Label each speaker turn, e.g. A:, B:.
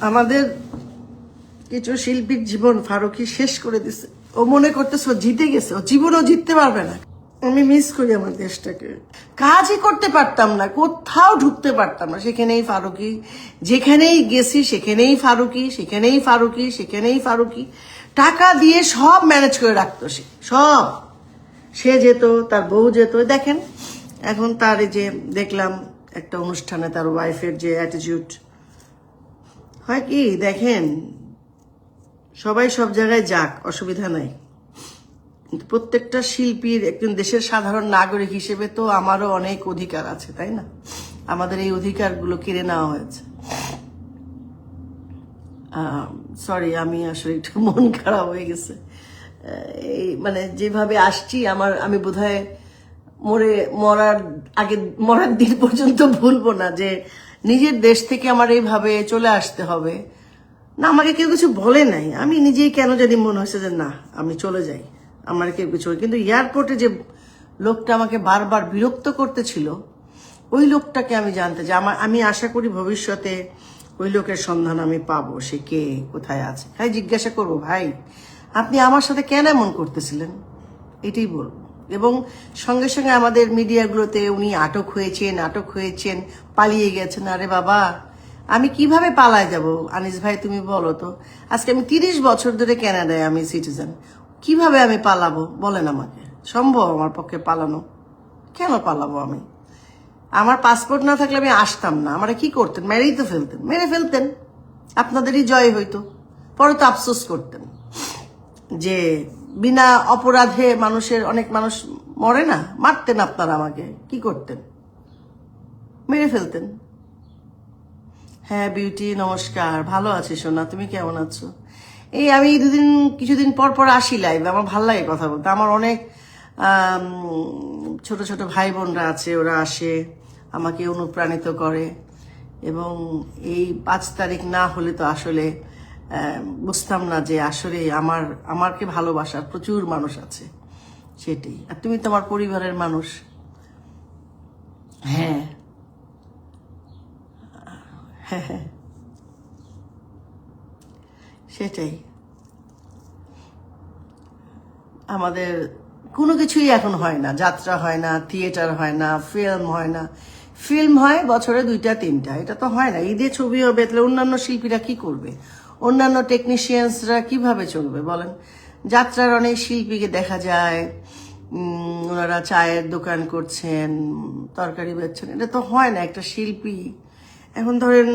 A: আমাদের কিছু শিল্পীর জীবন ফারুকী শেষ করে দিছে। ও মনে করতেছে ও জিতে গেছে, ও জীবনও জিততে পারবে না। আমি মিস করি আমার দেশটাকে। কাজই করতে পারতাম না, কোথাও ঢুকতে পারতাম না, সেখানেই ফারুকী, যেখানেই গেছি সেখানেই ফারুকী, সেখানেই ফারুকী, সেখানেই ফারুকী। টাকা দিয়ে সব ম্যানেজ করে রাখতো সে, সব। সে যেত, তার বউ যেত। দেখেন এখন তার এই যে দেখলাম একটা অনুষ্ঠানে তার ওয়াইফের যে অ্যাটিটিউড হয়, কি দেখেন, সবাই সব জায়গায় যাক, অসুবিধা নাই, কিন্তু প্রত্যেকটা শিল্পীর, একজন দেশের সাধারণ নাগরিক হিসেবে তো আমারও অনেক অধিকার আছে, তাই না? আমাদের এই অধিকারগুলো কেড়ে নেওয়া হয়েছে। সরি, আমি আসলে একটু মন খারাপ হয়ে গেছে। এই মানে যেভাবে আসছি, আমি বোধহয় মরার দিন পর্যন্ত ভুলবো না যে নিজের দেশ থেকে আমার এইভাবে চলে আসতে হবে। না, আমাকে কেউ কিছু বলে নাই, আমি নিজেই কেন জানি মনে হয়েছে যে না, আমি চলে যাই, আমার কেউ কিছু। কিন্তু এয়ারপোর্টে যে লোকটা আমাকে বারবার বিরক্ত করতেছিল, ওই লোকটাকে আমি জানতে চাই। আমি আশা করি ভবিষ্যতে ওই লোকের সন্ধান আমি পাবো, সে কে, কোথায় আছে। ভাই জিজ্ঞাসা করবো, ভাই আপনি আমার সাথে কেন এমন করতেছিলেন, এটাই বলবো। এবং সঙ্গে সঙ্গে আমাদের মিডিয়াগুলোতে উনি আটক হয়েছেন, পালিয়ে গেছেন। আরে বাবা, আমি কিভাবে পালায় যাব? আনিস ভাই তুমি বলো তো। আজকে আমি 30 বছর ধরে কানাডায় আমি সিটিজেন, কিভাবে আমি পালাবো বলেন আমাকে? সম্ভব আমার পক্ষে পালানো? কেন পালাবো আমি? আমার পাসপোর্ট না থাকলে আমি আসতাম না। আমার কি করতেন? মেরে ফেলতেন, আপনাদেরই জয় হইতো। পরে তো আফসোস করতেন যে বিনা অপরাধে অনেক মানুষ মরে না, মারতেন আপনারা, আমাকে কি করতেন? মেরে ফেলতেন। হ্যাঁ বিউটি, নমস্কার, ভালো আছি সোনা, তুমি কেমন আছো? এই আমি কিছুদিন পর পর আসি লাইভ, আমার ভালো লাগে কথা বলতে। আমার অনেক ছোট ছোট ভাই বোনরা আছে, ওরা আসে, আমাকে অনুপ্রাণিত করে। এবং এই 5 তারিখ না হলে তো আসলে বুঝতাম না যে আসলে আমাকে ভালোবাসার প্রচুর মানুষ আছে, সেটাই। আর তুমি তো আমার পরিবারের মানুষ। হ্যাঁ হ্যাঁ, সেটাই। আমাদের কোনো কিছুই এখন হয় না, যাত্রা হয় না, থিয়েটার হয় না, ফিল্ম হয় না। ফিল্ম হয় বছরে 2টা 3টা, এটা তো হয় না। ঈদে ছবি হবে, তাহলে অন্যান্য শিল্পীরা কি করবে? অন্যান্য টেকনিশিয়ানসরা কিভাবে চলবে বলেন? যাত্রার অনেক শিল্পীকে দেখা যায়, ওনারা চায়ের দোকান করছেন, তরকারি বেচছেন, এটা তো হয় না একটা শিল্পী। এখন ধরেন